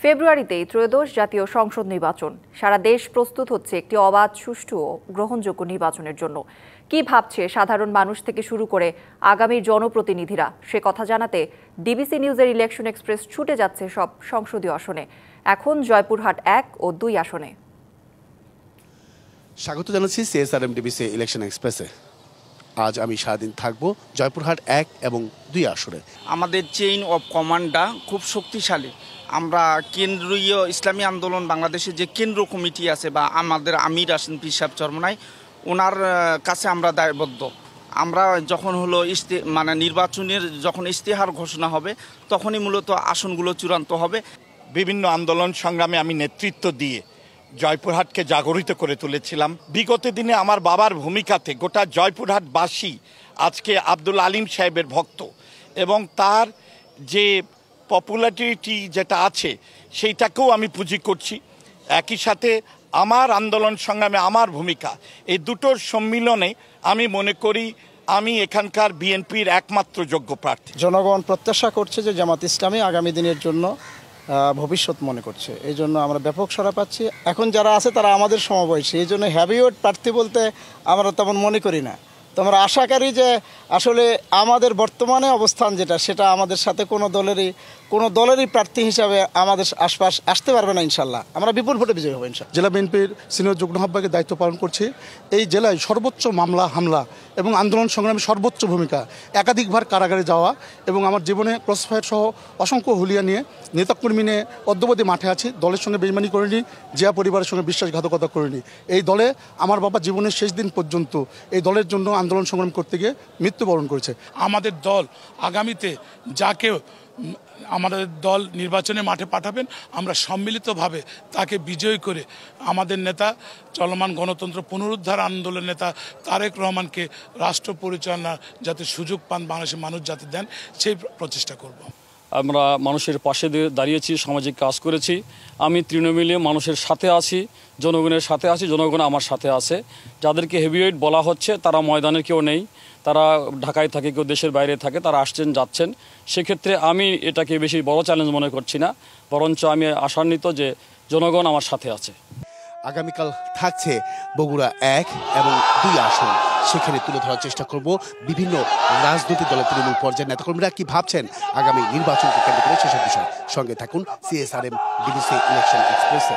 ফেব্রুয়ারিতেই ত্রয়োদশ জাতীয় সংসদ নির্বাচন। সারা দেশ প্রস্তুত হচ্ছে একটি অবাধ, সুষ্ঠু ও গ্রহণযোগ্য নির্বাচনের জন্য। কি ভাবছে সাধারণ মানুষ থেকে শুরু করে আগামী জনপ্রতিনিধিরা, সে কথা জানাতে ডিবিসি নিউজের ইলেকশন এক্সপ্রেস ছুটে যাচ্ছে সব সংসদীয় আসনে। এখন জয়পুরহাট 1 ও 2 আসনে। স্বাগত জানাচ্ছি সিএসআরএম ডিবিসি ইলেকশন এক্সপ্রেসে। আজ আমি সারাদিন থাকবো জয়পুরহাট 1 এবং 2 আসনে। আমাদের চেইন অফ কমান্ডটা খুব শক্তিশালী। আমরা কেন্দ্রীয় ইসলামী আন্দোলন বাংলাদেশের যে কেন্দ্র কমিটি আছে বা আমাদের আমির আছেন পীর সাহেব চরমনাই, ওনার কাছে আমরা দায়বদ্ধ। আমরা যখন নির্বাচনের যখন ইশতেহার ঘোষণা হবে তখনই মূলত আসনগুলো চূড়ান্ত হবে। বিভিন্ন আন্দোলন সংগ্রামে আমি নেতৃত্ব দিয়ে জয়পুরহাটকে জাগরিত করে তুলেছিলাম। বিগত দিনে আমার বাবার ভূমিকাতে গোটা জয়পুরহাটবাসী আজকে আব্দুল আলিম সাহেবের ভক্ত, এবং তার যে পপুলারিটি যেটা আছে সেইটাকেও আমি পুঁজি করছি। একই সাথে আমার আন্দোলন সংগ্রামে আমার ভূমিকা, এই দুটোর সম্মিলনে আমি মনে করি আমি এখানকার বিএনপির একমাত্র যোগ্য প্রার্থী। জনগণ প্রত্যাশা করছে যে জামাত ইসলামী আগামী দিনের জন্য ভবিষ্যৎ মনে করছে, এই জন্য আমরা ব্যাপক সাড়া পাচ্ছি। এখন যারা আছে তারা আমাদের সমবয়সী, এই জন্য হ্যাভিওয়েট প্রার্থী বলতে আমরা তেমন মনে করি না। তো আমরা আশাকারী যে আসলে আমাদের বর্তমানে অবস্থান যেটা, সেটা আমাদের সাথে কোনো দলেরই প্রার্থী হিসাবে আমাদের আশপাশ আসতে পারবে না। ইনশাল্লাহ আমরা বিপুল ভোটে বিজয়ী হবো ইনশাল্লাহ। জেলা বিএনপির সিনিয়র যুগ্ম আহ্বায়কের দায়িত্ব পালন করছি। এই জেলায় সর্বোচ্চ মামলা, হামলা এবং আন্দোলন সংগ্রামে সর্বোচ্চ ভূমিকা, একাধিকবার কারাগারে যাওয়া এবং আমার জীবনে ক্রসফায়ার সহ অসংখ্য হুলিয়া নিয়ে নেতাকর্মী নিয়ে অদ্যবধি মাঠে আছি। দলের সঙ্গে বেইমানি করিনি, জিয়া পরিবারের সঙ্গে বিশ্বাসঘাতকতা করিনি। এই দলে আমার বাবা জীবনের শেষ দিন পর্যন্ত এই দলের জন্য আন্দোলন সংগ্রাম করতে গিয়ে মৃত্যুবরণ করেছে। আমাদের দল আগামীতে যাকে আমাদের দল নির্বাচনে মাঠে পাঠাবেন, আমরা সম্মিলিতভাবে তাকে বিজয়ী করে আমাদের নেতা, চলমান গণতন্ত্র পুনরুদ্ধার আন্দোলনের নেতা তারেক রহমানকে রাষ্ট্র পরিচালনার যাতে সুযোগ পান বাংলাদেশের মানুষ যাতে দেন, সেই প্রচেষ্টা করব। আমরা মানুষের পাশে দাঁড়িয়েছি, সামাজিক কাজ করেছি। আমি তৃণমূলে মানুষের সাথে আছি, জনগণের সাথে আছি, জনগণ আমার সাথে আছে। যাদেরকে হেভিওয়েট বলা হচ্ছে তারা ময়দানে কেউ নেই, তারা ঢাকায় থাকে, কেউ দেশের বাইরে থাকে, তারা আসছেন যাচ্ছেন। সেক্ষেত্রে আমি এটাকে বেশি বড় চ্যালেঞ্জ মনে করছি না, বরঞ্চ আমি আশান্বিত যে জনগণ আমার সাথে আছে। আগামীকাল থাকছে বগুড়া 1 এবং 2 আসন। সেখানে তুলে ধরার চেষ্টা করব বিভিন্ন রাজনৈতিক দলের তৃণমূল পর্যায়ের নেতাকর্মীরা কি ভাবছেন আগামী নির্বাচনকে কেন্দ্র করে সেসব বিষয়। সঙ্গে থাকুন সিএসআরএম ডিবিসি ইলেকশন এক্সপ্রেসে।